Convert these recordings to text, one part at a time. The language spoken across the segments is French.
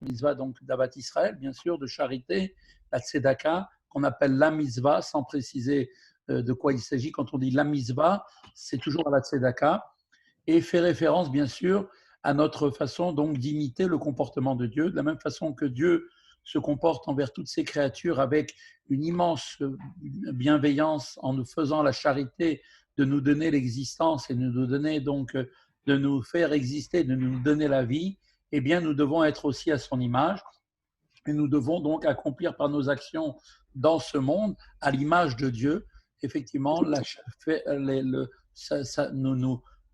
mitzvah donc d'Avat Israël, bien sûr, de charité, la tzedaka, qu'on appelle la mitzvah, sans préciser de quoi il s'agit. Quand on dit la mitzvah, c'est toujours à la tzedaka, et fait référence, bien sûr, à notre façon donc d'imiter le comportement de Dieu, de la même façon que Dieu se comporte envers toutes ses créatures avec une immense bienveillance en nous faisant la charité de nous donner l'existence et de nous donner donc de nous faire exister, de nous donner la vie. Eh bien, nous devons être aussi à son image et nous devons donc accomplir par nos actions dans ce monde, à l'image de Dieu, effectivement,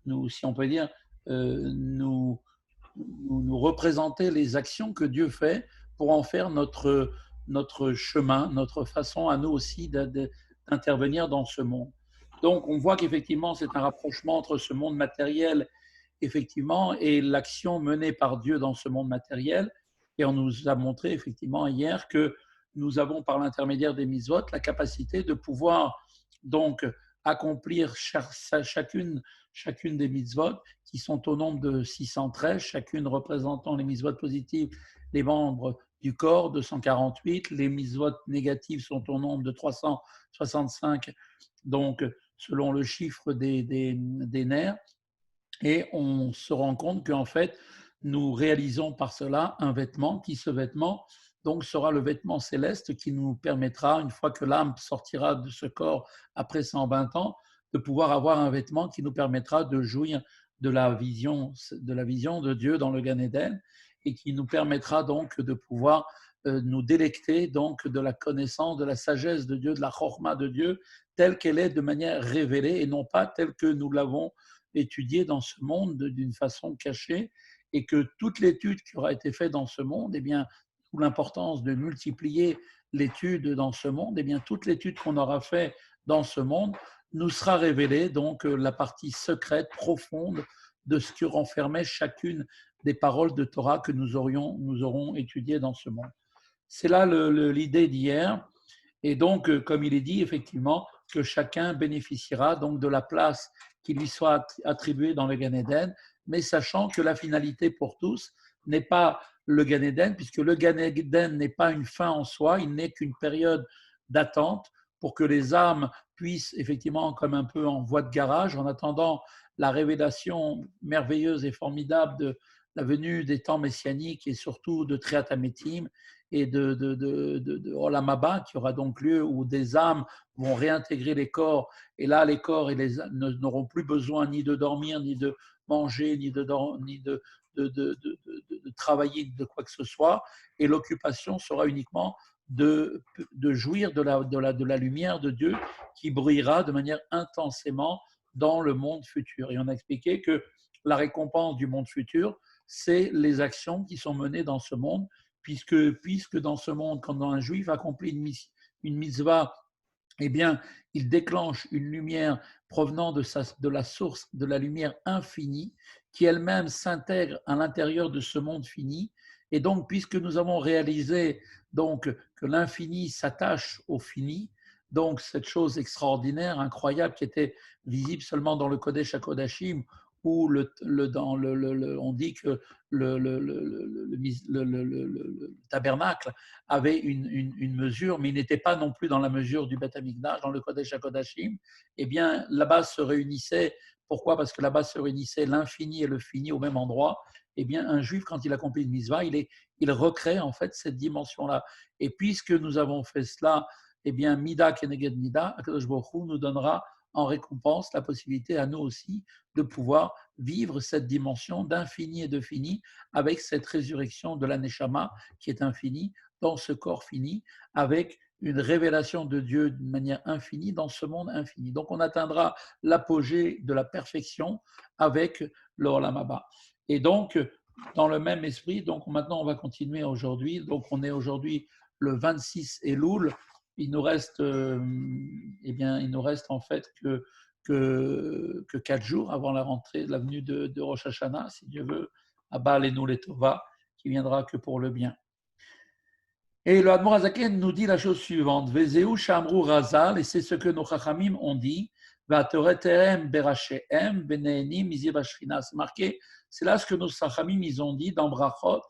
nous, si on peut dire, nous représenter les actions que Dieu fait pour en faire notre chemin, notre façon à nous aussi d'intervenir dans ce monde. Donc, on voit qu'effectivement, c'est un rapprochement entre ce monde matériel, effectivement, et l'action menée par Dieu dans ce monde matériel. Et on nous a montré, effectivement, hier que nous avons, par l'intermédiaire des mitzvot, la capacité de pouvoir donc accomplir chacune des mitzvot qui sont au nombre de 613, chacune représentant les mitzvot positives, les membres du corps, 248, les mitzvot négatives sont au nombre de 365, donc selon le chiffre des nerfs, et on se rend compte qu'en fait, nous réalisons par cela un vêtement qui, ce vêtement, donc sera le vêtement céleste qui nous permettra, une fois que l'âme sortira de ce corps après 120 ans, de pouvoir avoir un vêtement qui nous permettra de jouir de la vision de Dieu dans le Gan Eden et qui nous permettra donc de pouvoir nous délecter donc de la connaissance, de la sagesse de Dieu, de la chorma de Dieu, telle qu'elle est de manière révélée et non pas telle que nous l'avons étudiée dans ce monde d'une façon cachée, et que toute l'étude qui aura été faite dans ce monde, eh bien, d'où l'importance de multiplier l'étude dans ce monde, eh bien, toute l'étude qu'on aura faite dans ce monde nous sera révélée, donc la partie secrète, profonde de ce que renfermait chacune des paroles de Torah que nous aurons étudiées dans ce monde. C'est là l'idée d'hier. Et donc, comme il est dit, effectivement, que chacun bénéficiera donc de la place qui lui soit attribuée dans le Gan Eden, mais sachant que la finalité pour tous n'est pas le Gan Eden, puisque le Gan Eden n'est pas une fin en soi, il n'est qu'une période d'attente pour que les âmes puissent, effectivement, comme un peu en voie de garage, en attendant la révélation merveilleuse et formidable de la venue des temps messianiques et surtout de Triat Hametim et de Olam Haba, qui aura donc lieu où des âmes vont réintégrer les corps, et là les corps n'auront plus besoin ni de dormir, ni de manger, ni de travailler, de quoi que ce soit, et l'occupation sera uniquement de jouir de la lumière de Dieu qui brillera de manière intensément dans le monde futur. Et on a expliqué que la récompense du monde futur, c'est les actions qui sont menées dans ce monde, puisque dans ce monde, quand un juif accomplit une mitzvah, eh bien, il déclenche une lumière provenant de la source de la lumière infinie, qui elle-même s'intègre à l'intérieur de ce monde fini. Et donc, puisque nous avons réalisé donc que l'infini s'attache au fini, donc cette chose extraordinaire, incroyable, qui était visible seulement dans le Kodesh HaKodashim, où on dit que le tabernacle avait une mesure, mais il n'était pas non plus dans la mesure du Beth Amikdash, dans le Kodesh HaKodashim. Eh bien, là-bas se réunissait. Pourquoi? Parce que là-bas se réunissait l'infini et le fini au même endroit. Eh bien, un juif, quand il accomplit une mitzvah, il recrée en fait cette dimension-là. Et puisque nous avons fait cela, eh bien, Mida Keneged Mida, Akadosh Baruch Hu nous donnera en récompense la possibilité à nous aussi de pouvoir vivre cette dimension d'infini et de fini avec cette résurrection de la Neshama qui est infinie dans ce corps fini, avec une révélation de Dieu d'une manière infinie dans ce monde infini. Donc on atteindra l'apogée de la perfection avec l'Olam Haba. Et donc, dans le même esprit, donc maintenant on va continuer aujourd'hui. Donc on est aujourd'hui le 26 Elul. Il nous reste, il nous reste en fait que 4 jours avant la rentrée, la venue de Rosh Hashanah, si Dieu veut, à Baal et nous les Tova, qui viendra que pour le bien. Et le Admor Hazaken nous dit la chose suivante: Vezeu Shamru Razal, et c'est ce que nos Chachamim ont dit, Vatoreterem Berachem, Beneenim, Mizir Bashchina. C'est marqué, c'est là ce que nos Chachamim ils ont dit dans Brachot,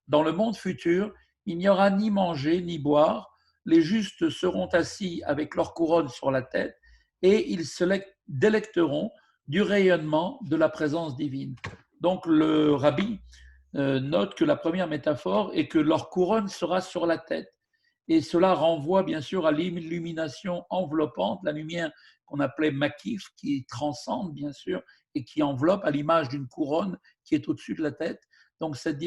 Dans le monde futur, il n'y aura ni manger ni boire, les justes seront assis avec leur couronne sur la tête et ils se délecteront du rayonnement de la présence divine. Donc le rabbi note que la première métaphore est que leur couronne sera sur la tête. Et cela renvoie bien sûr à l'illumination enveloppante, la lumière qu'on appelait makif, qui transcende bien sûr et qui enveloppe à l'image d'une couronne qui est au-dessus de la tête. Donc cette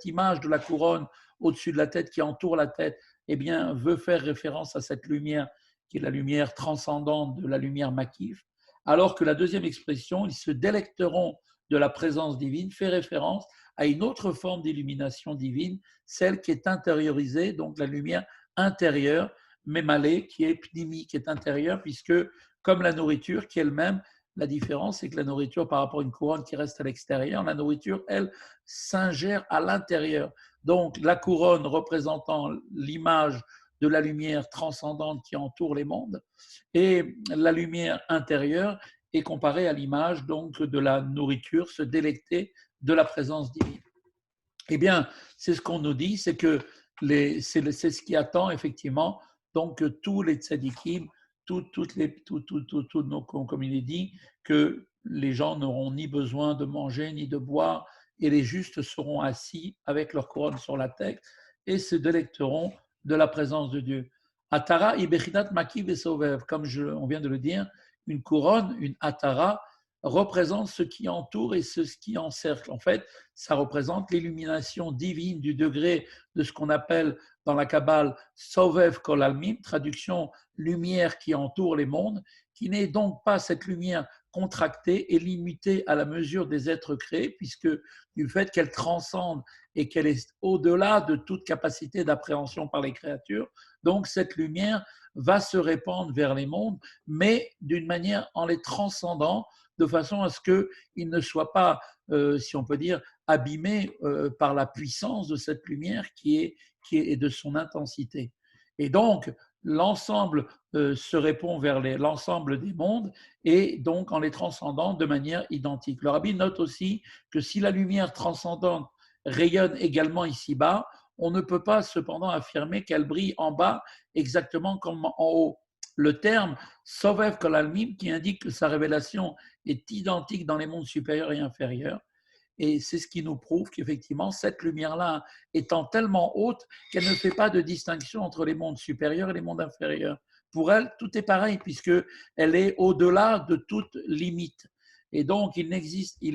image de la couronne au-dessus de la tête qui entoure la tête, eh bien, veut faire référence à cette lumière qui est la lumière transcendante de la lumière makif, alors que la deuxième expression, ils se délecteront de la présence divine, fait référence à une autre forme d'illumination divine, celle qui est intériorisée, donc la lumière intérieure, mémalée, qui est pnimi, qui est intérieure, puisque comme la nourriture qui elle-même, la différence, c'est que la nourriture par rapport à une couronne qui reste à l'extérieur, la nourriture, elle, s'ingère à l'intérieur. Donc la couronne représentant l'image de la lumière transcendante qui entoure les mondes, et la lumière intérieure est comparée à l'image donc de la nourriture, se délecter de la présence divine. Eh bien, c'est ce qu'on nous dit, c'est que c'est ce qui attend effectivement donc tous les tzadikim, comme il est dit, que les gens n'auront ni besoin de manger ni de boire, et les justes seront assis avec leur couronne sur la tête et se délecteront de la présence de Dieu. Atara ibechinat maki vesovev, comme on vient de le dire, une couronne, une atara, représente ce qui entoure et ce qui encercle. En fait, ça représente l'illumination divine du degré de ce qu'on appelle dans la Kabbale Sovev Kol Almim, traduction lumière qui entoure les mondes, qui n'est donc pas cette lumière contractée et limitée à la mesure des êtres créés, puisque du fait qu'elle transcende et qu'elle est au-delà de toute capacité d'appréhension par les créatures, donc cette lumière va se répandre vers les mondes, mais d'une manière en les transcendant, de façon à ce qu'ils ne soient pas, si on peut dire, abîmés par la puissance de cette lumière qui est de son intensité. Et donc, l'ensemble se répond vers l'ensemble des mondes et donc en les transcendant de manière identique. Le rabbi note aussi que si la lumière transcendante rayonne également ici-bas, on ne peut pas cependant affirmer qu'elle brille en bas exactement comme en haut. Le terme Sovev Kol Almim, qui indique que sa révélation est identique dans les mondes supérieurs et inférieurs. Et c'est ce qui nous prouve qu'effectivement, cette lumière-là étant tellement haute qu'elle ne fait pas de distinction entre les mondes supérieurs et les mondes inférieurs. Pour elle, tout est pareil, puisqu'elle est au-delà de toute limite. Et donc, il existe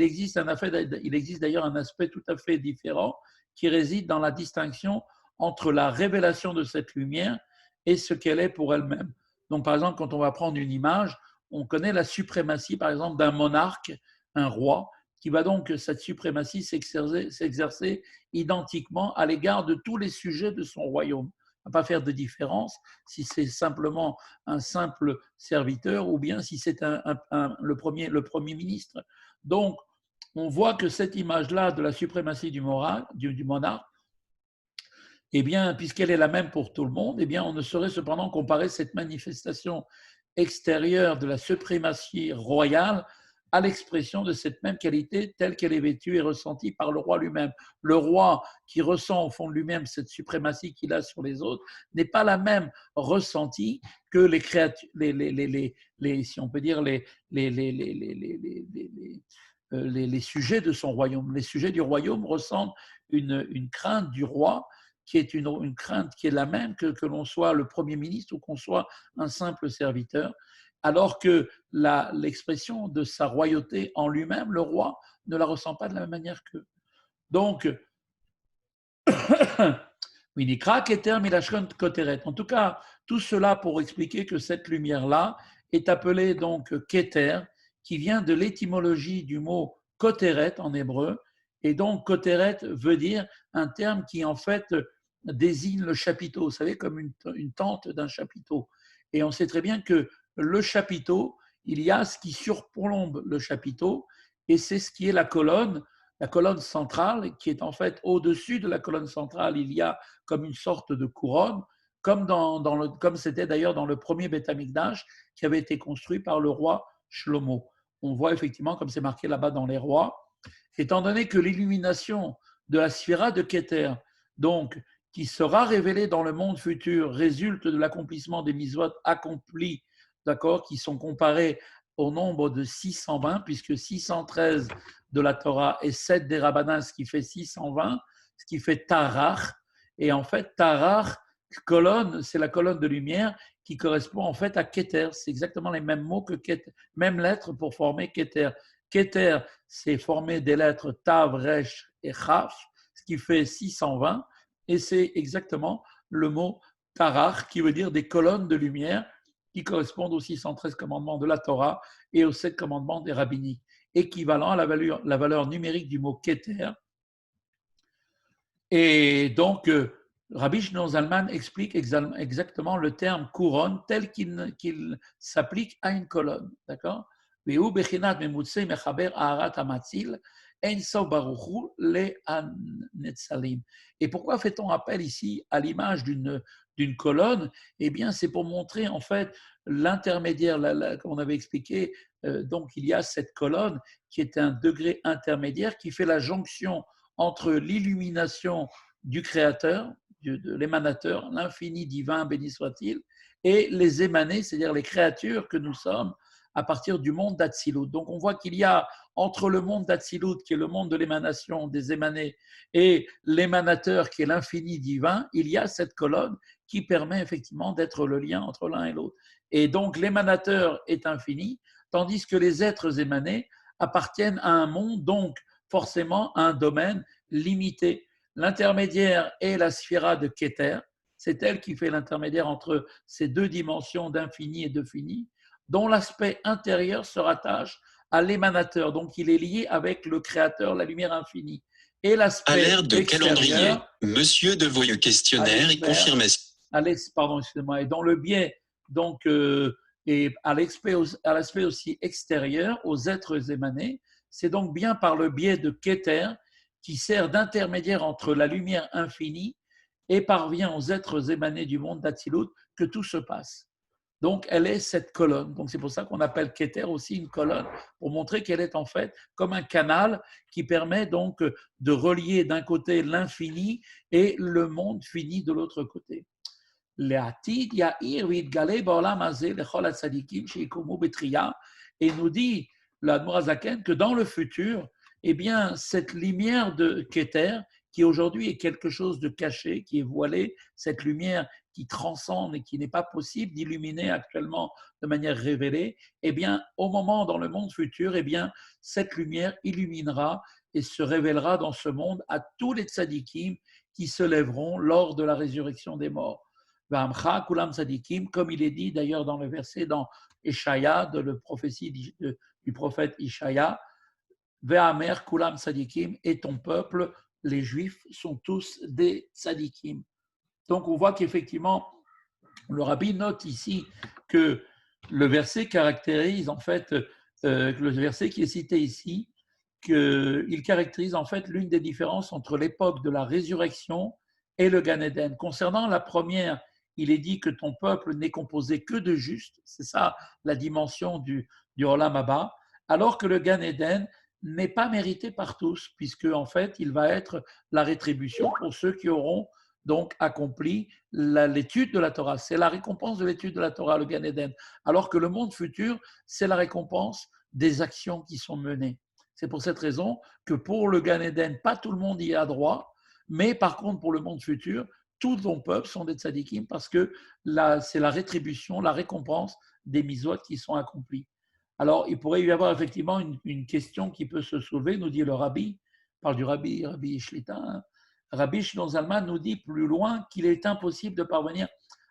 d'ailleurs un aspect tout à fait différent qui réside dans la distinction entre la révélation de cette lumière et ce qu'elle est pour elle-même. Donc, par exemple, quand on va prendre une image, on connaît la suprématie, par exemple, d'un monarque, un roi, qui va donc, cette suprématie, s'exercer identiquement à l'égard de tous les sujets de son royaume. On ne va pas faire de différence si c'est simplement un simple serviteur ou bien si c'est le premier ministre. Donc, on voit que cette image-là de la suprématie du monarque, eh bien, puisqu'elle est la même pour tout le monde, eh bien, on ne saurait cependant comparer cette manifestation extérieure de la suprématie royale à l'expression de cette même qualité telle qu'elle est vêtue et ressentie par le roi lui-même. Le roi qui ressent au fond de lui-même cette suprématie qu'il a sur les autres n'est pas la même ressentie que les créatures, si on peut dire, les sujets de son royaume. Les sujets du royaume ressentent une crainte du roi qui est une crainte qui est la même que l'on soit le Premier ministre ou qu'on soit un simple serviteur, alors que l'expression de sa royauté en lui-même, le roi, ne la ressent pas de la même manière qu'eux. Donc, en tout cas, tout cela pour expliquer que cette lumière-là est appelée donc Keter, qui vient de l'étymologie du mot Koteret en hébreu. Et donc, Koteret veut dire un terme qui en fait désigne le chapiteau, vous savez, comme une tente d'un chapiteau. Et on sait très bien que le chapiteau, il y a ce qui surplombe le chapiteau, et c'est ce qui est la colonne centrale, qui est en fait au-dessus de la colonne centrale, il y a comme une sorte de couronne, comme c'était d'ailleurs dans le premier Beth Amikdash qui avait été construit par le roi Shlomo. On voit effectivement, comme c'est marqué là-bas dans les rois, étant donné que l'illumination de la sphira de Keter donc qui sera révélé dans le monde futur, résulte de l'accomplissement des mitzvot accomplis, d'accord, qui sont comparés au nombre de 620, puisque 613 de la Torah et 7 des Rabbanan, ce qui fait 620, ce qui fait Tarach. Et en fait, Tarach, colonne, c'est la colonne de lumière qui correspond en fait à Keter. C'est exactement les mêmes mots que Keter, même lettres pour former Keter. Keter, c'est formé des lettres Tav, Resh et Chaf, ce qui fait 620. Et c'est exactement le mot Tarach, qui veut dire des colonnes de lumière, qui correspondent aux 613 commandements de la Torah et aux 7 commandements des rabbiniques, équivalent à la valeur numérique du mot Keter. Et donc, Rabbi Shlomo Zalman explique exactement le terme couronne tel qu'il s'applique à une colonne. D'accord? Et pourquoi fait-on appel ici à l'image d'une colonne? Eh bien, c'est pour montrer en fait l'intermédiaire, comme on avait expliqué, donc il y a cette colonne qui est un degré intermédiaire qui fait la jonction entre l'illumination du Créateur, de l'émanateur, l'infini divin, béni soit-il, et les émanés, c'est-à-dire les créatures que nous sommes à partir du monde d'Atsilut. Donc on voit qu'il y a entre le monde d'Atsilut, qui est le monde de l'émanation des émanés, et l'émanateur, qui est l'infini divin, il y a cette colonne qui permet effectivement d'être le lien entre l'un et l'autre. Et donc l'émanateur est infini, tandis que les êtres émanés appartiennent à un monde, donc forcément à un domaine limité. L'intermédiaire est la sphira de Keter, c'est elle qui fait l'intermédiaire entre ces deux dimensions d'infini et de fini, dont l'aspect intérieur se rattache à l'émanateur, donc il est lié avec le créateur, la lumière infinie. Et l'aspect Alerte de calendrier. Monsieur Devoyeux questionnaire et confirmation. Pardon, excusez-moi. Et dans le biais, donc, et à l'aspect aussi extérieur, aux êtres émanés, c'est donc bien par le biais de Keter, qui sert d'intermédiaire entre la lumière infinie et parvient aux êtres émanés du monde d'Atsilut, que tout se passe. Donc, elle est cette colonne. Donc, c'est pour ça qu'on appelle Keter aussi une colonne, pour montrer qu'elle est en fait comme un canal qui permet donc de relier d'un côté l'infini et le monde fini de l'autre côté. Et nous dit l'Admor Zaken que dans le futur, eh bien, cette lumière de Keter, qui aujourd'hui est quelque chose de caché, qui est voilé, cette lumière qui transcende et qui n'est pas possible d'illuminer actuellement de manière révélée, eh bien, au moment dans le monde futur, eh bien, cette lumière illuminera et se révélera dans ce monde à tous les tzadikim qui se lèveront lors de la résurrection des morts. Comme il est dit d'ailleurs dans le verset dans Ishaïa, de la prophétie du prophète Ishaïa, Ve'amer kulam tzadikim, et ton peuple, les Juifs, sont tous des tzadikim. Donc on voit qu'effectivement, le rabbi note ici que le verset caractérise en fait, le verset qui est cité ici, qu'il caractérise en fait l'une des différences entre l'époque de la résurrection et le Gan Eden. Concernant la première, il est dit que ton peuple n'est composé que de justes, c'est ça la dimension du Olam Haba, alors que le Gan Eden n'est pas mérité par tous, puisque en fait, il va être la rétribution pour ceux qui auront donc accompli l'étude de la Torah. C'est la récompense de l'étude de la Torah, le Gan Eden, alors que le monde futur, c'est la récompense des actions qui sont menées. C'est pour cette raison que pour le Gan Eden, pas tout le monde y a droit, mais par contre, pour le monde futur, tout ton peuple sont des tzadikim parce que c'est la rétribution, la récompense des mitzvot qui sont accomplis. Alors, il pourrait y avoir effectivement une question qui peut se soulever, nous dit le rabbi, parle du rabbi Shlita, hein. Rabbi Shlomo Zalman nous dit plus loin qu'il est impossible de parvenir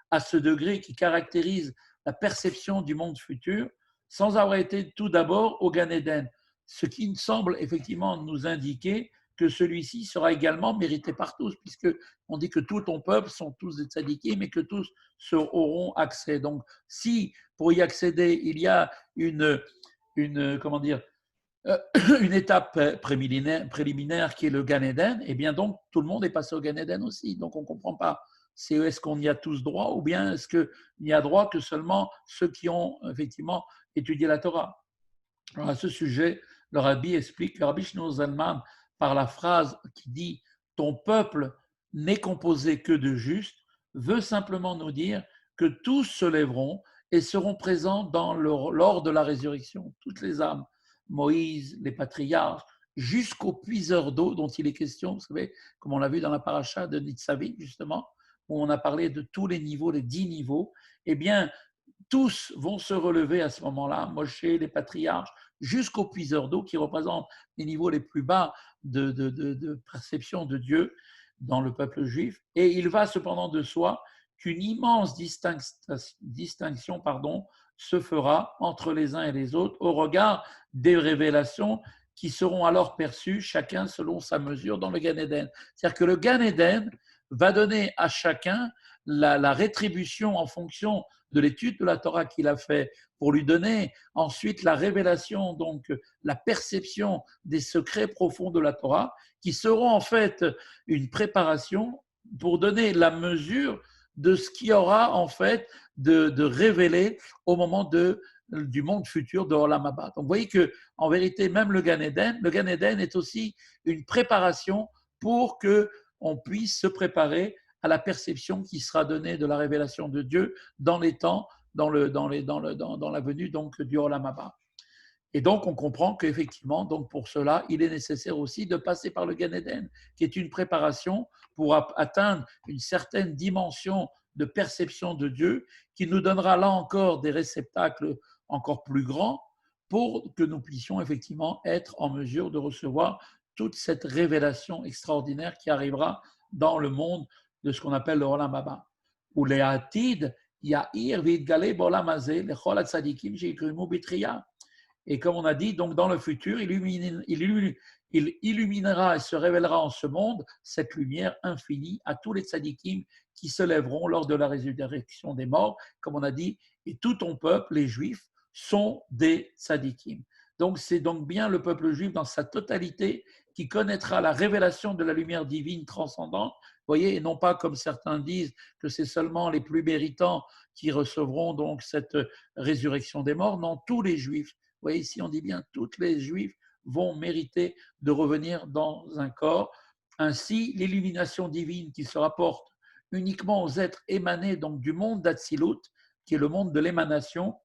à ce degré qui caractérise la perception du monde futur sans avoir été tout d'abord au Gan Eden, ce qui semble effectivement nous indiquer que celui-ci sera également mérité par tous, puisque on dit que tout ton peuple sont tous des tzadikim et que tous auront accès. Donc, si pour y accéder, il y a comment dire, une étape préliminaire qui est le Gan Eden, et bien donc tout le monde est passé au Gan Eden aussi. Donc on ne comprend pas. Est-ce qu'on y a tous droit ou bien est-ce qu'il n'y a droit que seulement ceux qui ont effectivement étudié la Torah? Alors à ce sujet, le rabbi explique, le rabbi Shlomo Zalman, par la phrase qui dit ton peuple n'est composé que de justes veut simplement nous dire que tous se lèveront et seront présents lors de la résurrection, toutes les âmes, Moïse, les patriarches, jusqu'au puiseur d'eau dont il est question, vous savez, comme on l'a vu dans la paracha de Nitzavim, justement, où on a parlé de tous les niveaux, les 10 niveaux, eh bien, tous vont se relever à ce moment-là, Moshe, les patriarches, jusqu'au puiseur d'eau qui représente les niveaux les plus bas de perception de Dieu dans le peuple juif. Et il va cependant de soi qu'une immense distinction se fera entre les uns et les autres au regard des révélations qui seront alors perçues, chacun selon sa mesure dans le Gan Eden. C'est-à-dire que le Gan Eden va donner à chacun la rétribution en fonction de l'étude de la Torah qu'il a fait, pour lui donner ensuite la révélation, donc la perception des secrets profonds de la Torah, qui seront en fait une préparation pour donner la mesure de ce qui aura en fait de révélé au moment du monde futur de Olam Haba. Donc vous voyez que en vérité, même le Gan Eden est aussi une préparation pour que on puisse se préparer à la perception qui sera donnée de la révélation de Dieu dans les temps, dans la venue donc du Olam Haba. Et donc, on comprend qu'effectivement, donc pour cela, il est nécessaire aussi de passer par le Gan Eden, qui est une préparation pour atteindre une certaine dimension de perception de Dieu, qui nous donnera là encore des réceptacles encore plus grands pour que nous puissions effectivement être en mesure de recevoir toute cette révélation extraordinaire qui arrivera dans le monde de ce qu'on appelle le Olam Haba. Ou les Atid, Ya'ir v'idgale b'olam hazeh lechol hatzadikim sheikrimu b'triya. Et comme on a dit, donc dans le futur, il illuminera et se révélera en ce monde cette lumière infinie à tous les tzadikim qui se lèveront lors de la résurrection des morts, comme on a dit, et tout ton peuple, les juifs, sont des tzadikim. Donc c'est donc bien le peuple juif dans sa totalité qui connaîtra la révélation de la lumière divine transcendante, voyez, et non pas comme certains disent que c'est seulement les plus méritants qui recevront donc cette résurrection des morts, non, tous les juifs. Vous voyez, ici on dit bien toutes les juifs vont mériter de revenir dans un corps. Ainsi, l'illumination divine qui se rapporte uniquement aux êtres émanés donc du monde d'Atsilut, qui est le monde de l'émanation,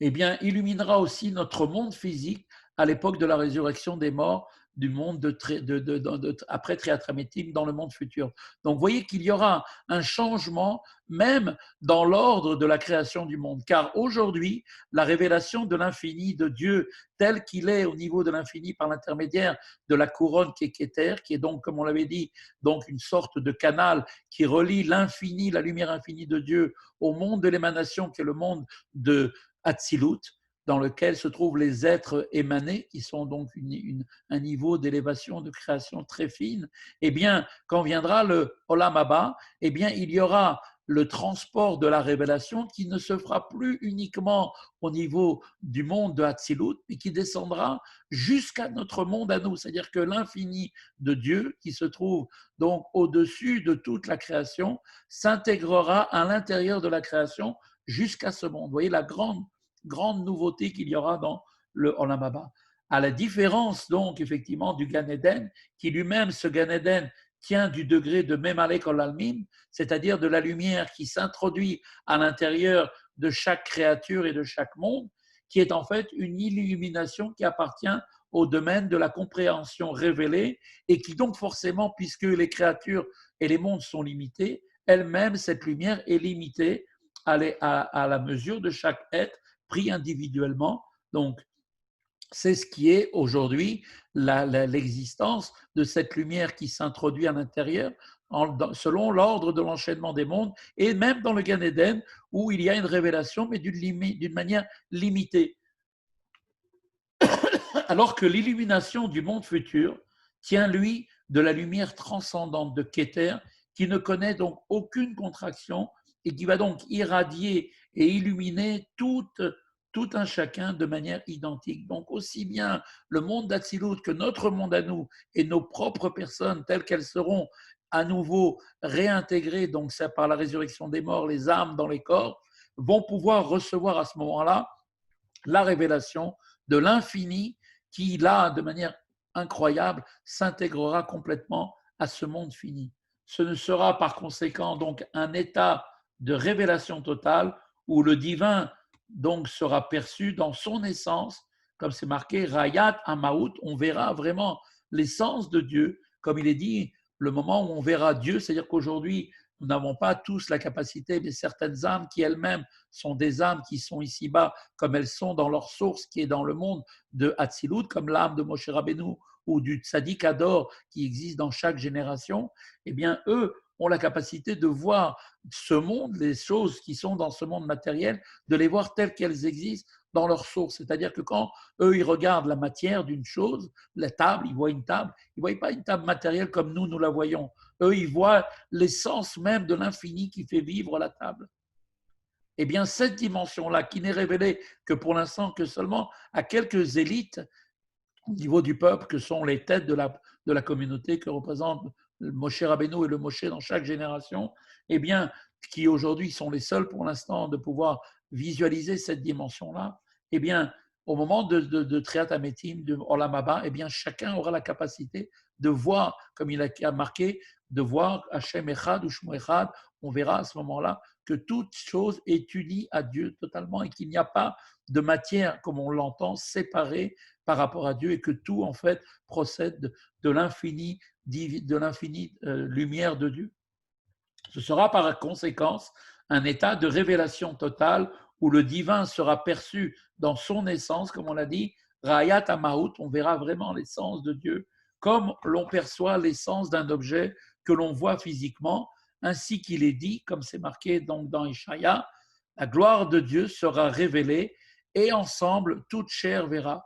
eh bien, illuminera aussi notre monde physique à l'époque de la résurrection des morts du monde après Triatramétim dans le monde futur. Donc, vous voyez qu'il y aura un changement même dans l'ordre de la création du monde, car aujourd'hui, la révélation de l'infini de Dieu tel qu'il est au niveau de l'infini par l'intermédiaire de la couronne qui est Kéter, qui est donc, comme on l'avait dit, donc une sorte de canal qui relie l'infini, la lumière infinie de Dieu au monde de l'émanation qui est le monde de Hatzilut, dans lequel se trouvent les êtres émanés, qui sont donc un niveau d'élévation, de création très fine, eh bien, quand viendra le Olam Haba, eh bien, il y aura le transport de la révélation qui ne se fera plus uniquement au niveau du monde de Hatzilut, mais qui descendra jusqu'à notre monde à nous. C'est-à-dire que l'infini de Dieu, qui se trouve donc au-dessus de toute la création, s'intégrera à l'intérieur de la création jusqu'à ce monde. Vous voyez la grande nouveauté qu'il y aura dans le Olam Haba. À la différence donc effectivement du Gan Eden, qui lui-même, ce Gan Eden, tient du degré de Memalek Olalmim, c'est-à-dire de la lumière qui s'introduit à l'intérieur de chaque créature et de chaque monde, qui est en fait une illumination qui appartient au domaine de la compréhension révélée et qui donc forcément, puisque les créatures et les mondes sont limités, elle-même, cette lumière est limitée à la mesure de chaque être pris individuellement. Donc, c'est ce qui est aujourd'hui l'existence de cette lumière qui s'introduit à l'intérieur selon l'ordre de l'enchaînement des mondes, et même dans le Gan Eden, où il y a une révélation, mais d'une manière limitée. Alors que l'illumination du monde futur tient, lui, de la lumière transcendante de Kéter, qui ne connaît donc aucune contraction et qui va donc irradier et illuminer tout un chacun de manière identique. Donc aussi bien le monde d'Atsilut que notre monde à nous et nos propres personnes telles qu'elles seront à nouveau réintégrées, donc ça par la résurrection des morts, les âmes dans les corps, vont pouvoir recevoir à ce moment-là la révélation de l'infini qui, là, de manière incroyable, s'intégrera complètement à ce monde fini. ce ne sera par conséquent donc un état de révélation totale où le divin donc sera perçu dans son essence, comme c'est marqué Rayat Amaout, on verra vraiment l'essence de Dieu, comme il est dit, le moment où on verra Dieu, c'est-à-dire qu'aujourd'hui, nous n'avons pas tous la capacité, mais certaines âmes qui elles-mêmes sont des âmes qui sont ici-bas, comme elles sont dans leur source qui est dans le monde de Hatzilut, comme l'âme de Moshe Rabbeinu ou du Tzadik Ador qui existe dans chaque génération, eh bien, eux ont la capacité de voir ce monde, les choses qui sont dans ce monde matériel, de les voir telles qu'elles existent dans leur source. C'est-à-dire que quand eux, ils regardent la matière d'une chose, la table, ils voient une table, ils ne voient pas une table matérielle comme nous la voyons. Eux, ils voient l'essence même de l'infini qui fait vivre la table. Eh bien, cette dimension-là, qui n'est révélée que pour l'instant que seulement à quelques élites au niveau du peuple, que sont les têtes de la communauté que représentent le Moshe Rabbeinu et le Moshe dans chaque génération, eh bien, qui aujourd'hui sont les seuls pour l'instant de pouvoir visualiser cette dimension-là, eh bien, au moment de Triat Ametim, de Olam Haba, eh bien, chacun aura la capacité de voir, comme il a marqué, de voir Hashem Echad ou Shmo Echad. On verra à ce moment-là que toute chose est unie à Dieu totalement et qu'il n'y a pas de matière, comme on l'entend, séparée par rapport à Dieu et que tout, en fait, procède de l'infini lumière de Dieu. Ce sera par conséquence un état de révélation totale où le divin sera perçu dans son essence, comme on l'a dit, Rayat Amaout, on verra vraiment l'essence de Dieu, comme l'on perçoit l'essence d'un objet que l'on voit physiquement, ainsi qu'il est dit, comme c'est marqué donc dans Ishaïa, la gloire de Dieu sera révélée et ensemble toute chair verra.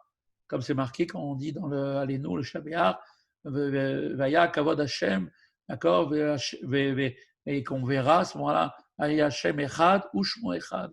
Comme c'est marqué quand on dit dans le Alenu, le Shabbat, Vaya Kavod Hashem, d'accord, et qu'on verra à ce moment-là, Hashem Echad, Ushmo Echad.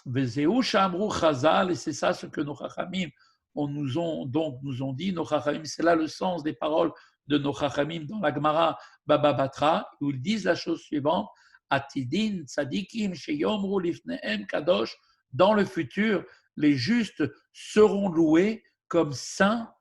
Vezeu Shamru Chazal, et c'est ça ce que nos Chachamim nous ont dit. Nos Chachamim, c'est là le sens des paroles de nos Chachamim dans la Gemara Baba Batra, où ils disent la chose suivante Atidin Tzadikim Sheyomru Lifnehem Kadosh, dans le futur, les justes seront loués comme saints,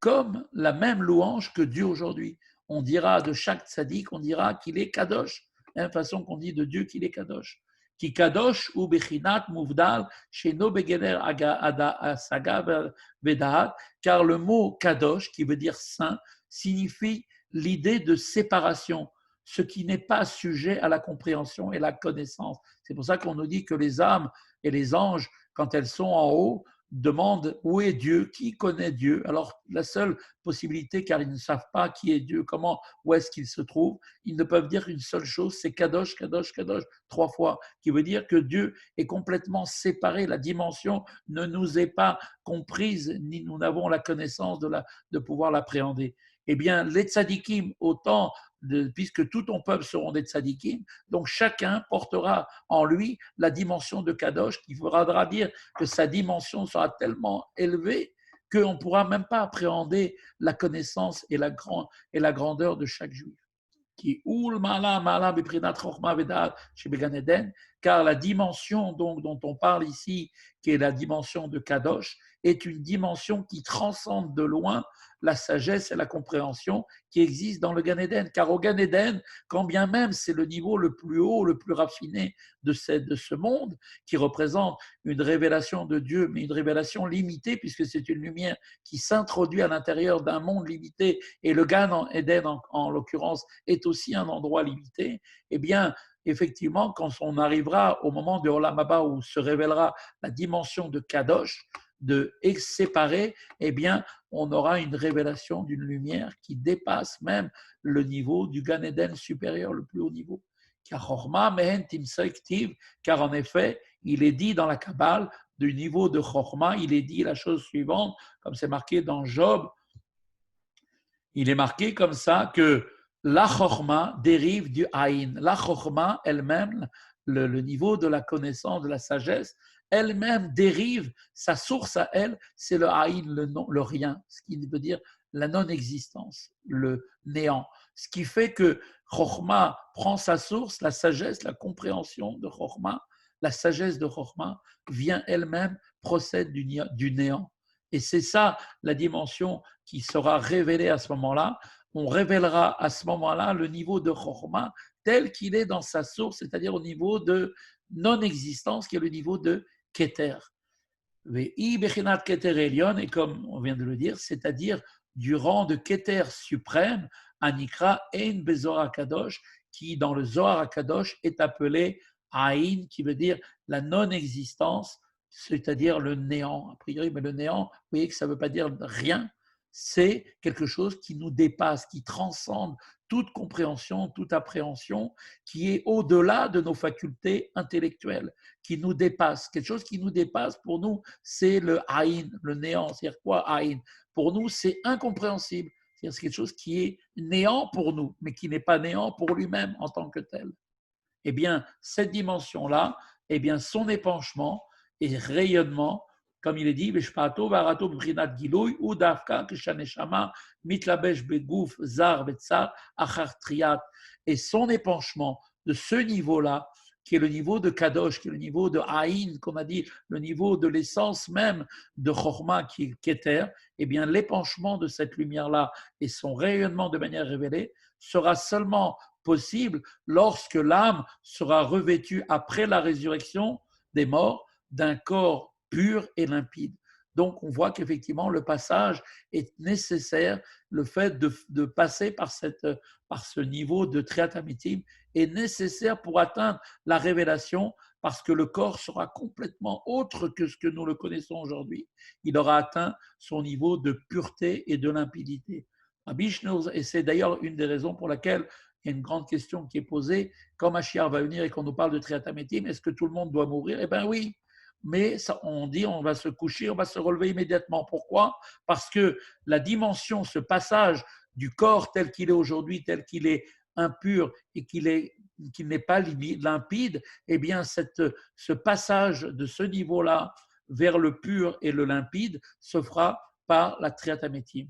comme la même louange que Dieu aujourd'hui. On dira de chaque tzaddik, on dira qu'il est kadosh, de la même façon qu'on dit de Dieu qu'il est kadosh. Qui kadosh ou bechinat muvdal sheno begener asaga vedahat, car le mot kadosh, qui veut dire saint, signifie l'idée de séparation, ce qui n'est pas sujet à la compréhension et la connaissance. C'est pour ça qu'on nous dit que les âmes et les anges, quand elles sont en haut, demandent où est Dieu, qui connaît Dieu. Alors la seule possibilité, car ils ne savent pas qui est Dieu, où est-ce qu'il se trouve, ils ne peuvent dire une seule chose, c'est Kadosh, Kadosh, Kadosh, 3 fois, qui veut dire que Dieu est complètement séparé, la dimension ne nous est pas comprise, ni nous n'avons la connaissance de pouvoir l'appréhender. Eh bien, les tzadikim, puisque tout ton peuple seront des tzadikim, donc chacun portera en lui la dimension de Kadosh, qui voudra dire que sa dimension sera tellement élevée qu'on ne pourra même pas appréhender la connaissance et la grandeur de chaque juif. Car la dimension donc, dont on parle ici, qui est la dimension de Kadosh, est une dimension qui transcende de loin la sagesse et la compréhension qui existent dans le Gan Eden. Car au Gan Eden, quand bien même c'est le niveau le plus haut, le plus raffiné de ce monde, qui représente une révélation de Dieu, mais une révélation limitée, puisque c'est une lumière qui s'introduit à l'intérieur d'un monde limité, et le Gan Eden, en l'occurrence, est aussi un endroit limité, eh bien, effectivement, quand on arrivera au moment de Olam Haba où se révélera la dimension de Kadosh, de séparer, eh bien, on aura une révélation d'une lumière qui dépasse même le niveau du Gan Eden supérieur, le plus haut niveau. Car en effet, il est dit dans la Kabbale, du niveau de Chorma, il est dit la chose suivante, comme c'est marqué dans Job, il est marqué comme ça que la Chorma dérive du Aïn. La Chorma elle-même, le niveau de la connaissance, de la sagesse, elle-même dérive, sa source à elle, c'est le Aïn, le rien, ce qui veut dire la non-existence, le néant. Ce qui fait que Chorma prend sa source, la sagesse, la compréhension de Chorma, la sagesse de Chorma vient elle-même, procède du néant. Et c'est ça la dimension qui sera révélée à ce moment-là, on révélera à ce moment-là le niveau de Chorma tel qu'il est dans sa source, c'est-à-dire au niveau de non-existence, qui est le niveau de Keter. Et comme on vient de le dire, c'est-à-dire du rang de Keter suprême, Anikra Ein Bezor Kadosh, qui dans le Zohar Kadosh est appelé Aïn, qui veut dire la non-existence, c'est-à-dire le néant. A priori, mais le néant, vous voyez que ça ne veut pas dire rien, c'est quelque chose qui nous dépasse, qui transcende toute compréhension, toute appréhension, qui est au-delà de nos facultés intellectuelles, qui nous dépasse. Quelque chose qui nous dépasse, pour nous, c'est le Aïn, le néant. C'est-à-dire quoi, Aïn? Pour nous, c'est incompréhensible. C'est-à-dire c'est quelque chose qui est néant pour nous, mais qui n'est pas néant pour lui-même en tant que tel. Eh bien, cette dimension-là, eh bien, son épanchement et rayonnement, comme il est dit, et son épanchement de ce niveau-là, qui est le niveau de Kadosh, qui est le niveau de Aïn, qu'on a dit, le niveau de l'essence même de Chorma, qui est Keter, eh bien, l'épanchement de cette lumière-là et son rayonnement de manière révélée sera seulement possible lorsque l'âme sera revêtue après la résurrection des morts d'un corps pur et limpide. Donc, on voit qu'effectivement, le passage est nécessaire, le fait de passer par ce niveau de triatamitim est nécessaire pour atteindre la révélation, parce que le corps sera complètement autre que ce que nous le connaissons aujourd'hui. Il aura atteint son niveau de pureté et de limpidité. Et c'est d'ailleurs une des raisons pour laquelle il y a une grande question qui est posée. Quand Mashiach va venir et qu'on nous parle de triatamétim, est-ce que tout le monde doit mourir? Eh bien oui, mais ça, on dit on va se coucher, on va se relever immédiatement. Pourquoi? Parce que la dimension, ce passage du corps tel qu'il est aujourd'hui, tel qu'il est impur et qu'il n'est pas limpide, eh bien ce passage de ce niveau-là vers le pur et le limpide se fera par la triatamétim.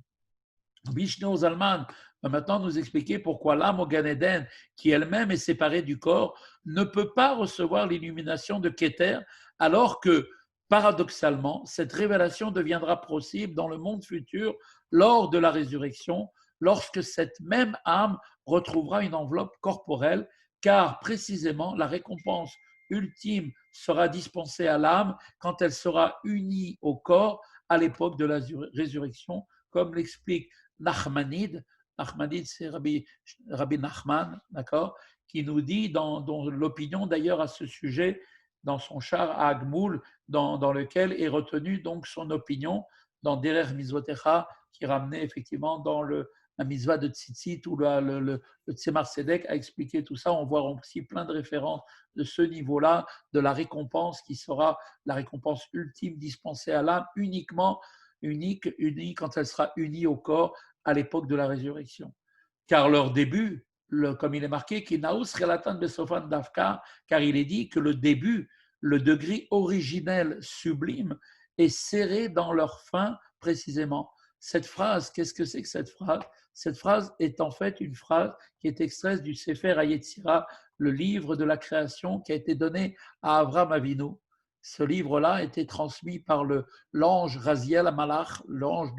Vishnu Zalman va maintenant nous expliquer pourquoi l'âme au Gan Eden, qui elle-même est séparée du corps, ne peut pas recevoir l'illumination de Keter, alors que, paradoxalement, cette révélation deviendra possible dans le monde futur lors de la résurrection, lorsque cette même âme retrouvera une enveloppe corporelle, car précisément la récompense ultime sera dispensée à l'âme quand elle sera unie au corps à l'époque de la résurrection, comme l'explique Nachmanide. Nachmanide, c'est Rabbi Nachman, d'accord, qui nous dit, dans l'opinion d'ailleurs à ce sujet, dans son char à Agmoul, dans lequel est retenue donc son opinion, dans Derer Mizvotecha, qui ramenait effectivement dans la Mizvah de Tzitzit, où le Tzemar Sedek a expliqué tout ça. On voit aussi plein de références de ce niveau-là, de la récompense qui sera la récompense ultime dispensée à l'âme uniquement unique quand elle sera unie au corps à l'époque de la résurrection. Car leur début, comme il est marqué, car il est dit que le début, le degré originel sublime, est serré dans leur fin précisément. Cette phrase, qu'est-ce que c'est que cette phrase? Cette phrase est en fait une phrase qui est extraite du Sefer HaYetzira, le livre de la création qui a été donné à Avraham Avinu. Ce livre-là a été transmis par l'ange Raziel Amalach, l'ange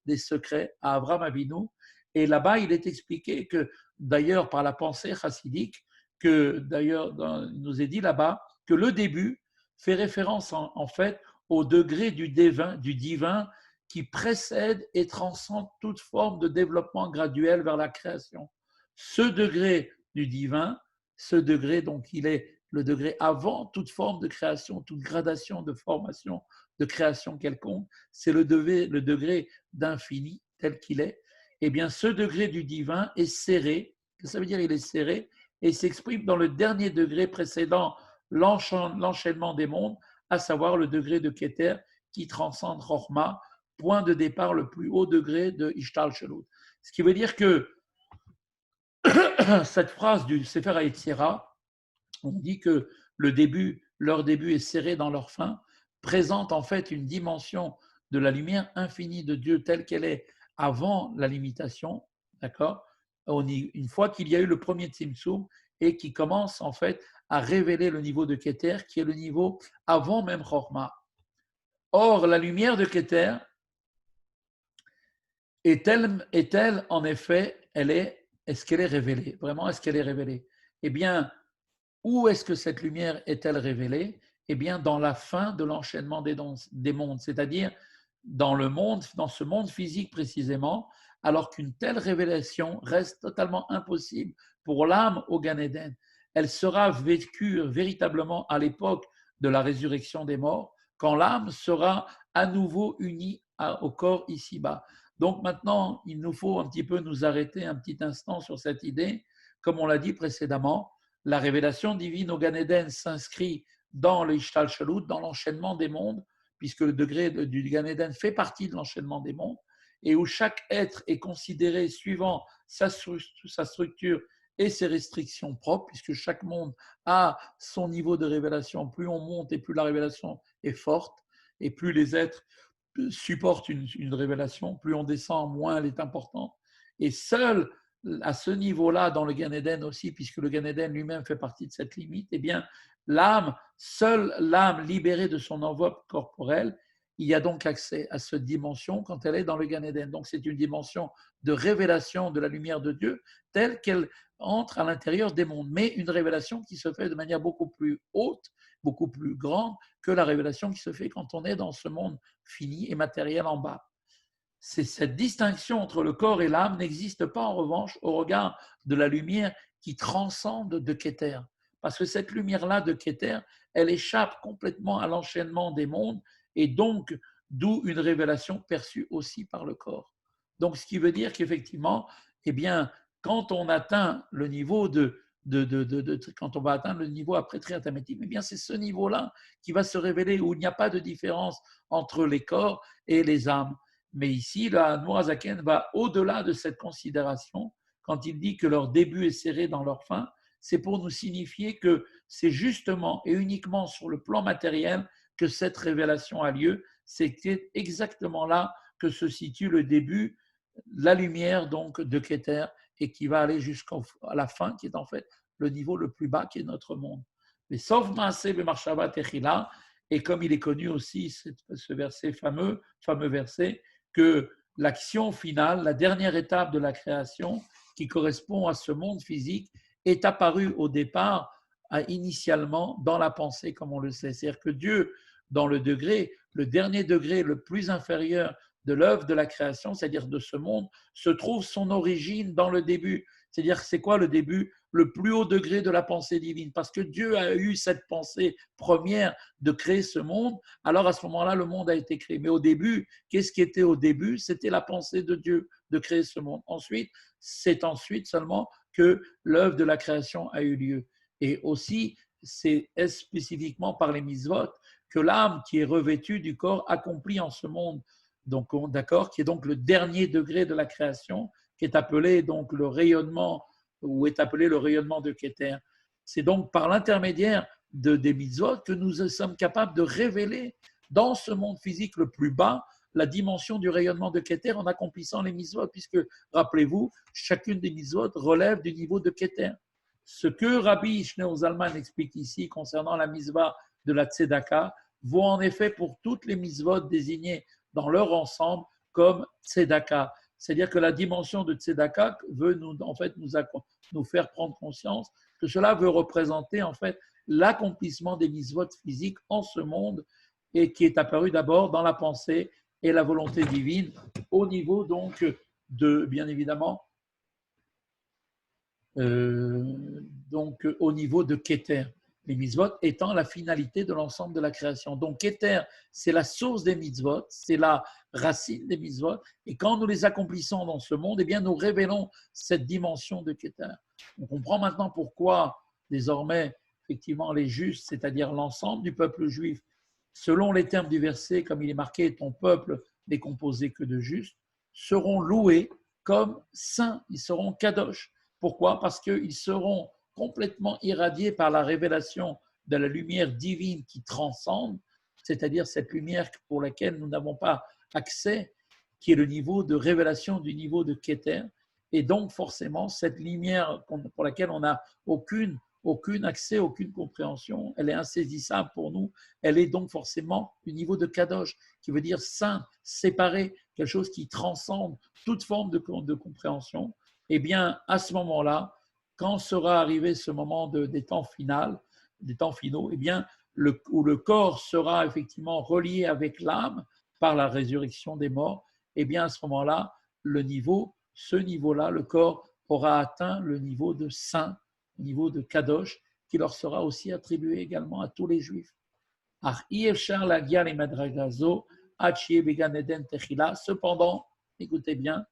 des secrets, à Avraham Avinu. Et là-bas, il est expliqué que, d'ailleurs, par la pensée chassidique, que d'ailleurs, il nous est dit là-bas que le début fait référence en fait au degré du divin qui précède et transcende toute forme de développement graduel vers la création. Ce degré du divin, ce degré, donc, il est le degré avant toute forme de création, toute gradation de formation, de création quelconque, c'est le degré d'infini tel qu'il est. Eh bien, ce degré du divin est serré. Ça veut dire il est serré et s'exprime dans le dernier degré précédant l'enchaînement des mondes, à savoir le degré de Keter qui transcende Chochma, point de départ le plus haut degré de Ishtal Shelut. Ce qui veut dire que cette phrase du Sefer HaYetzira, on dit que leur début est serré dans leur fin, présente en fait une dimension de la lumière infinie de Dieu telle qu'elle est avant la limitation, d'accord? Une fois qu'il y a eu le premier Tzimtzum et qui commence en fait à révéler le niveau de Keter, qui est le niveau avant même Chorma. Or, la lumière de Keter est-elle en effet est-ce qu'elle est révélée? Vraiment, est-ce qu'elle est révélée? Eh bien, où est-ce que cette lumière est-elle révélée? Eh bien, dans la fin de l'enchaînement des mondes, c'est-à-dire dans le monde, dans ce monde physique précisément, alors qu'une telle révélation reste totalement impossible pour l'âme au Gan Eden. Elle sera vécue véritablement à l'époque de la résurrection des morts, quand l'âme sera à nouveau unie au corps ici-bas. Donc maintenant, il nous faut un petit peu nous arrêter un petit instant sur cette idée. Comme on l'a dit précédemment, la révélation divine au Gan Eden s'inscrit dans l'Ishtalshalut, dans l'enchaînement des mondes, puisque le degré du Gan Eden fait partie de l'enchaînement des mondes, et où chaque être est considéré suivant sa structure et ses restrictions propres, puisque chaque monde a son niveau de révélation. Plus on monte et plus la révélation est forte, et plus les êtres supportent une révélation, plus on descend, moins elle est importante. Et seul à ce niveau-là, dans le Gan Eden aussi, puisque le Gan Eden lui-même fait partie de cette limite, eh bien, l'âme, seule l'âme libérée de son enveloppe corporelle, il y a donc accès à cette dimension quand elle est dans le Gan Eden. Donc, c'est une dimension de révélation de la lumière de Dieu telle qu'elle entre à l'intérieur des mondes, mais une révélation qui se fait de manière beaucoup plus haute, beaucoup plus grande que la révélation qui se fait quand on est dans ce monde fini et matériel en bas. C'est cette distinction entre le corps et l'âme n'existe pas en revanche au regard de la lumière qui transcende de Keter. Parce que cette lumière-là de Keter, elle échappe complètement à l'enchaînement des mondes et donc d'où une révélation perçue aussi par le corps. Donc ce qui veut dire qu'effectivement, eh bien, quand on atteint le niveau quand on va atteindre le niveau après Triatamétim, eh bien c'est ce niveau-là qui va se révéler où il n'y a pas de différence entre les corps et les âmes. Mais ici, la Nourazaken va au-delà de cette considération quand il dit que leur début est serré dans leur fin. C'est pour nous signifier que c'est justement et uniquement sur le plan matériel que cette révélation a lieu. C'est exactement là que se situe le début, la lumière donc de Keter et qui va aller jusqu'à la fin, qui est en fait le niveau le plus bas qui est notre monde. Mais sauf Maaseh Bemarshava Techila, et comme il est connu aussi ce verset fameux verset, que l'action finale, la dernière étape de la création, qui correspond à ce monde physique, est apparue au départ, initialement, dans la pensée, comme on le sait. C'est-à-dire que Dieu, dans le dernier degré le plus inférieur de l'œuvre de la création, c'est-à-dire de ce monde, se trouve son origine dans le début. C'est-à-dire, c'est quoi le début? Le plus haut degré de la pensée divine. Parce que Dieu a eu cette pensée première de créer ce monde, alors à ce moment-là, le monde a été créé. Mais au début, qu'est-ce qui était au début? C'était la pensée de Dieu de créer ce monde. Ensuite, c'est ensuite seulement que l'œuvre de la création a eu lieu. Et aussi, c'est spécifiquement par les mitzvot que l'âme qui est revêtue du corps accomplit en ce monde. Donc, d'accord, qui est donc le dernier degré de la création, qui est appelé donc le rayonnement, ou est appelé le rayonnement de Keter. C'est donc par l'intermédiaire des mitzvot que nous sommes capables de révéler dans ce monde physique le plus bas la dimension du rayonnement de Keter en accomplissant les mitzvot, puisque, rappelez-vous, chacune des mitzvot relève du niveau de Keter. Ce que Rabbi Shneur Zalman explique ici concernant la mitzvah de la tzedaka vaut en effet pour toutes les mitzvot désignées dans leur ensemble comme tzedaka. C'est-à-dire que la dimension de tzedaka veut nous faire prendre conscience que cela veut représenter en fait l'accomplissement des mitzvot physiques en ce monde et qui est apparu d'abord dans la pensée et la volonté divine au niveau donc bien évidemment, donc au niveau de Keter. Les mitzvot étant la finalité de l'ensemble de la création. Donc Keter, c'est la source des mitzvot, c'est la racine des mitzvot, et quand nous les accomplissons dans ce monde, eh bien nous révélons cette dimension de Keter. On comprend maintenant pourquoi désormais, effectivement, les justes, c'est-à-dire l'ensemble du peuple juif, selon les termes du verset, comme il est marqué, ton peuple n'est composé que de justes, seront loués comme saints, ils seront kadosh. Pourquoi? Parce qu'ils seront complètement irradiés par la révélation de la lumière divine qui transcende, c'est-à-dire cette lumière pour laquelle nous n'avons pas accès, qui est le niveau de révélation du niveau de Keter, et donc forcément cette lumière pour laquelle on n'a aucun accès, aucune compréhension, elle est insaisissable pour nous, elle est donc forcément du niveau de Kadosh, qui veut dire saint, séparé, quelque chose qui transcende toute forme de compréhension. eh bien, à ce moment-là, quand sera arrivé ce moment des temps finaux, eh bien, où le corps sera effectivement relié avec l'âme par la résurrection des morts, eh bien, à ce moment-là, ce niveau-là, le corps aura atteint le niveau de saint, le niveau de kadosh, qui leur sera aussi attribué également à tous les juifs. Cependant, écoutez bien,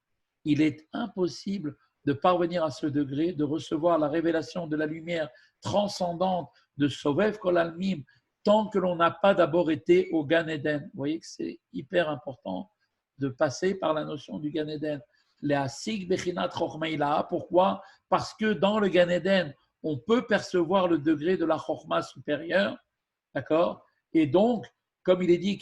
il est impossible de parvenir à ce degré, de recevoir la révélation de la lumière transcendante de Sovev Kol Almim, tant que l'on n'a pas d'abord été au Gan Eden. Vous voyez que c'est hyper important de passer par la notion du Gan Eden. Pourquoi? Parce que dans le Gan Eden, on peut percevoir le degré de la Chokhmah supérieure, d'accord? Et donc, comme il est dit,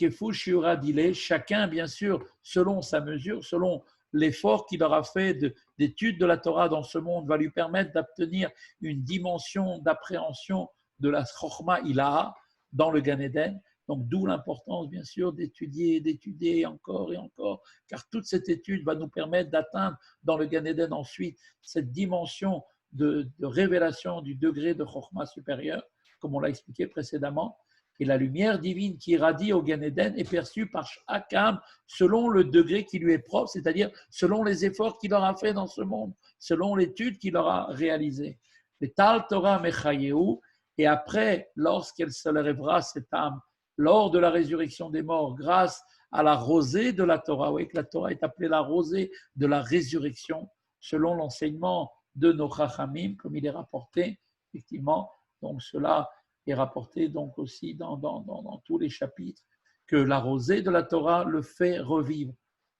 chacun, bien sûr, selon sa mesure, selon l'effort qu'il aura fait d'étude de la Torah dans ce monde, va lui permettre d'obtenir une dimension d'appréhension de la Chokhmah Ilaha dans le Gan Eden. Donc, d'où l'importance, bien sûr, d'étudier encore et encore, car toute cette étude va nous permettre d'atteindre dans le Gan Eden ensuite cette dimension de révélation du degré de Chokhmah supérieur, comme on l'a expliqué précédemment. Et la lumière divine qui irradie au Gan Eden est perçue par chaque âme selon le degré qui lui est propre, c'est-à-dire selon les efforts qu'il aura fait dans ce monde, selon l'étude qu'il aura réalisée. Tal Torah Mechayeu, et après, lorsqu'elle se lèvera, cette âme, lors de la résurrection des morts, grâce à la rosée de la Torah, vous voyez que la Torah est appelée la rosée de la résurrection, selon l'enseignement de nos Chachamim, comme il est rapporté, effectivement. Donc cela est rapporté donc aussi dans tous les chapitres, que la rosée de la Torah le fait revivre.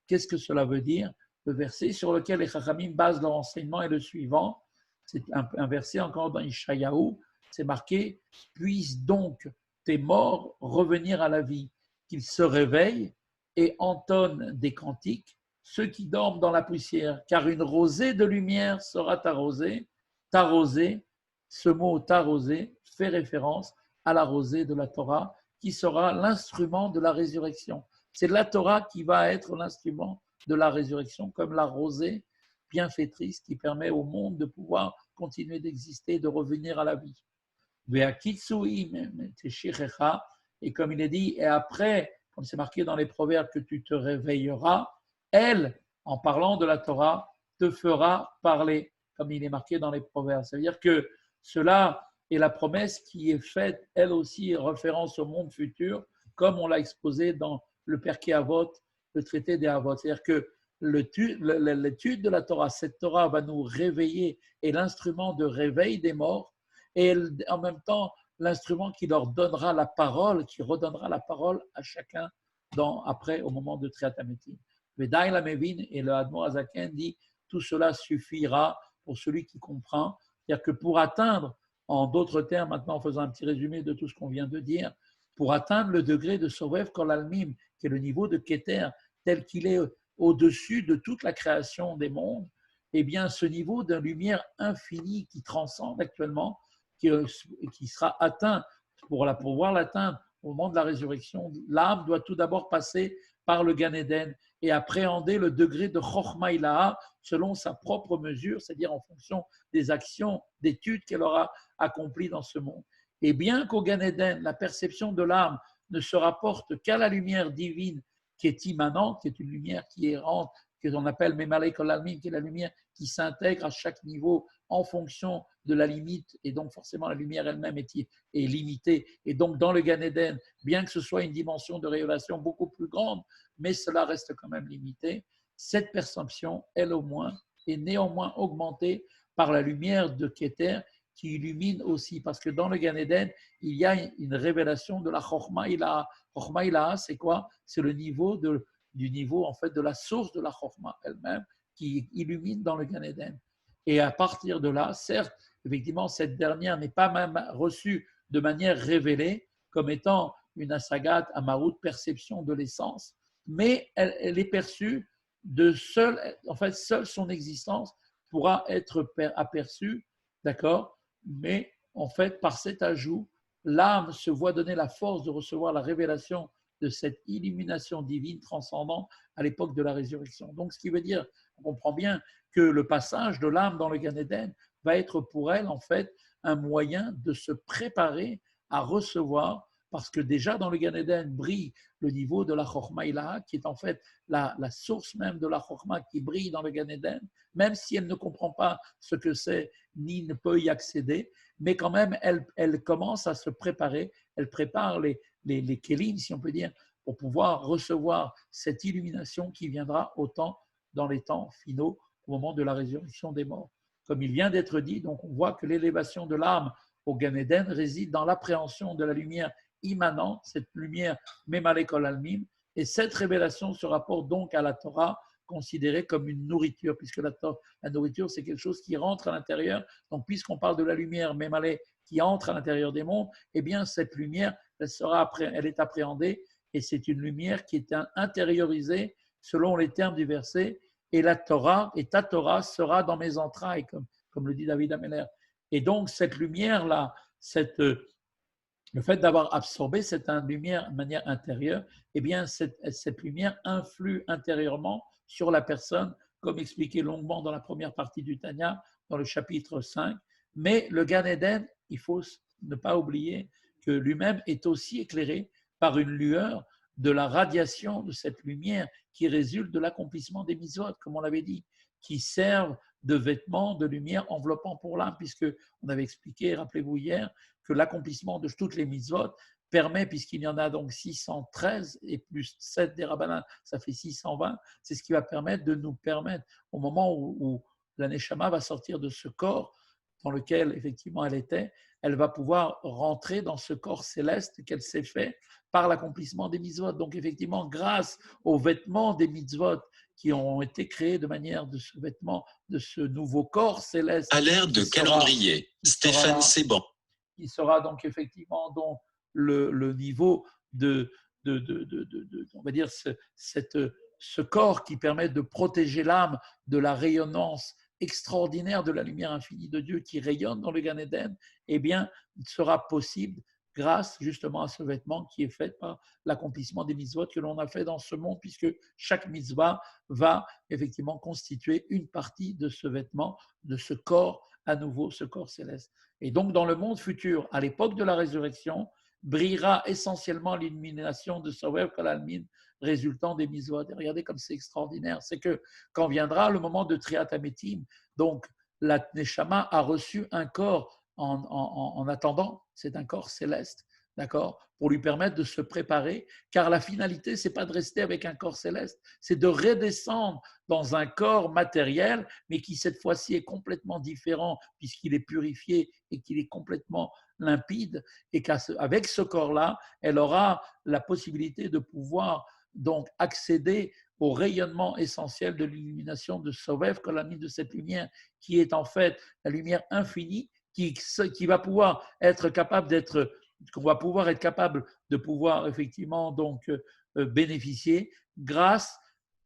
Qu'est-ce que cela veut dire? Le verset sur lequel les Chachamim basent leur enseignement est le suivant. C'est un verset encore dans Ishayahu, c'est marqué « Puissent donc tes morts revenir à la vie, qu'ils se réveillent et entonnent des cantiques, ceux qui dorment dans la poussière, car une rosée de lumière sera t'arrosée. » T'arroser, ce mot t'arroser fait référence à la rosée de la Torah, qui sera l'instrument de la résurrection. C'est la Torah qui va être l'instrument de la résurrection, comme la rosée bienfaitrice qui permet au monde de pouvoir continuer d'exister, de revenir à la vie. Et comme il est dit, et après, comme c'est marqué dans les proverbes, que tu te réveilleras, elle, en parlant de la Torah, te fera parler, comme il est marqué dans les proverbes. C'est-à-dire que cela est la promesse qui est faite, elle aussi, référence au monde futur, comme on l'a exposé dans le Perkei Avot, le traité des Avot. C'est-à-dire que l'étude de la Torah, cette Torah va nous réveiller, et l'instrument de réveil des morts, et en même temps l'instrument qui leur donnera la parole, qui redonnera la parole à chacun après, au moment de Triat Hametim. Vedaï la Mevin, et le Admor Azaken dit, tout cela suffira pour celui qui comprend. C'est-à-dire que pour atteindre, en d'autres termes, maintenant en faisant un petit résumé de tout ce qu'on vient de dire, pour atteindre le degré de Sovev Kol Almim, qui est le niveau de Keter, tel qu'il est au-dessus de toute la création des mondes, eh bien ce niveau de lumière infinie qui transcende actuellement, qui sera atteint, pour pouvoir l'atteindre au moment de la résurrection, l'âme doit tout d'abord passer par le Gan Eden et appréhender le degré de Chokhmah Ilaha selon sa propre mesure, c'est-à-dire en fonction des actions, d'études qu'elle aura accomplies dans ce monde. Et bien qu'au Gan Eden, la perception de l'âme ne se rapporte qu'à la lumière divine qui est immanente, qui est une lumière qui est errante, que l'on appelle Memalei Kol Almin, qui est la lumière qui s'intègre à chaque niveau en fonction de la limite, et donc forcément la lumière elle-même est limitée. Et donc dans le Gan Eden, bien que ce soit une dimension de révélation beaucoup plus grande, mais cela reste quand même limité, cette perception, elle au moins, est néanmoins augmentée par la lumière de Keter qui illumine aussi, parce que dans le Gan Eden, il y a une révélation de la Chokhmah Ilaha. Chokhmah Ilaha, c'est quoi? C'est le niveau du niveau en fait de la source de la Chokhmah elle-même qui illumine dans le Gan Eden. Et à partir de là, certes, effectivement, cette dernière n'est pas même reçue de manière révélée comme étant une asagat, amarout, perception de l'essence, mais elle est perçue de seule son existence pourra être aperçue, d'accord? Mais en fait, par cet ajout, l'âme se voit donner la force de recevoir la révélation de cette illumination divine transcendante à l'époque de la résurrection. Donc, ce qui veut dire, on comprend bien que le passage de l'âme dans le Gan Eden va être pour elle, en fait, un moyen de se préparer à recevoir, parce que déjà dans le Gan Eden brille le niveau de la Chokhmah Ilaha, qui est en fait la source même de la Chokhmah qui brille dans le Gan Eden, même si elle ne comprend pas ce que c'est, ni ne peut y accéder, mais quand même, elle commence à se préparer, elle prépare les kélim, si on peut dire, pour pouvoir recevoir cette illumination qui viendra dans les temps finaux, au moment de la résurrection des morts. Comme il vient d'être dit, donc on voit que l'élévation de l'âme au Gan Eden réside dans l'appréhension de la lumière immanente, cette lumière Memalekol Almim, et cette révélation se rapporte donc à la Torah, considérée comme une nourriture, puisque la nourriture, c'est quelque chose qui rentre à l'intérieur. Donc, puisqu'on parle de la lumière Memalé qui entre à l'intérieur des mondes, eh bien, cette lumière, elle est appréhendée, et c'est une lumière qui est intériorisée selon les termes du verset, et la Torah, et ta Torah sera dans mes entrailles, comme le dit David Ameller. Et donc, cette lumière-là, le fait d'avoir absorbé cette lumière de manière intérieure, eh bien, cette lumière influe intérieurement sur la personne, comme expliqué longuement dans la première partie du Tanya, dans le chapitre 5. Mais le Gan Eden, il faut ne pas oublier que lui-même est aussi éclairé par une lueur de la radiation de cette lumière qui résulte de l'accomplissement des mitzvot, comme on l'avait dit, qui servent de vêtements de lumière enveloppant pour l'âme, puisque on avait expliqué, rappelez-vous hier, que l'accomplissement de toutes les mitzvot permet, puisqu'il y en a donc 613 et plus 7 des rabbanan, ça fait 620, c'est ce qui va permettre de nous permettre, au moment où la Neshama va sortir de ce corps dans lequel effectivement elle était, elle va pouvoir rentrer dans ce corps céleste qu'elle s'est fait par l'accomplissement des mitzvot. Donc effectivement, grâce aux vêtements des mitzvot qui ont été créés de manière de ce vêtement, de ce nouveau corps céleste. À l'ère de calendrier, Stéphane Seban. Qui sera donc effectivement donc le niveau on va dire, ce corps qui permet de protéger l'âme de la rayonnance extraordinaire de la lumière infinie de Dieu qui rayonne dans le Gan Eden, eh bien, il sera possible grâce justement à ce vêtement qui est fait par l'accomplissement des mitzvot que l'on a fait dans ce monde, puisque chaque mitzvah va effectivement constituer une partie de ce vêtement, de ce corps à nouveau, ce corps céleste. Et donc, dans le monde futur, à l'époque de la résurrection, brillera essentiellement l'illumination de Sovev Kalalmin résultant des mitzvot. Et regardez comme c'est extraordinaire. C'est que quand viendra le moment de Triat Ametim, donc la Neshama a reçu un corps en attendant, c'est un corps céleste, d'accord, pour lui permettre de se préparer, car la finalité, c'est pas de rester avec un corps céleste, c'est de redescendre dans un corps matériel, mais qui cette fois-ci est complètement différent, puisqu'il est purifié et qu'il est complètement limpide, et qu'avec ce corps-là, elle aura la possibilité de pouvoir donc accéder au rayonnement essentiel de l'illumination de Sovev, comme l'a mis de cette lumière, qui est en fait la lumière infinie, qui va pouvoir être capable qu'on va pouvoir être capable de pouvoir effectivement donc bénéficier grâce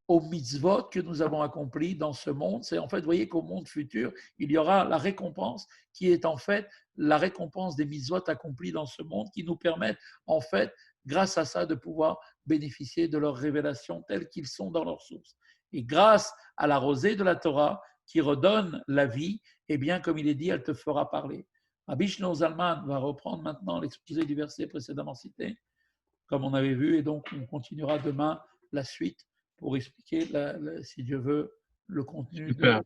aux mitzvot que nous avons accomplis dans ce monde. C'est en fait, vous voyez qu'au monde futur, il y aura la récompense qui est en fait la récompense des mitzvot accomplis dans ce monde qui nous permettent en fait, grâce à ça, de pouvoir bénéficier de leurs révélations telles qu'ils sont dans leur source. Et grâce à la rosée de la Torah qui redonne la vie, eh bien, comme il est dit, elle te fera parler. Rabbi Shlomo Zalman va reprendre maintenant l'exposé du verset précédemment cité, comme on avait vu, et donc on continuera demain la suite pour expliquer, si Dieu veut, le contenu. Super.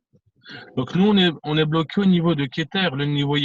Donc nous, on est bloqué au niveau de Keter, le niveau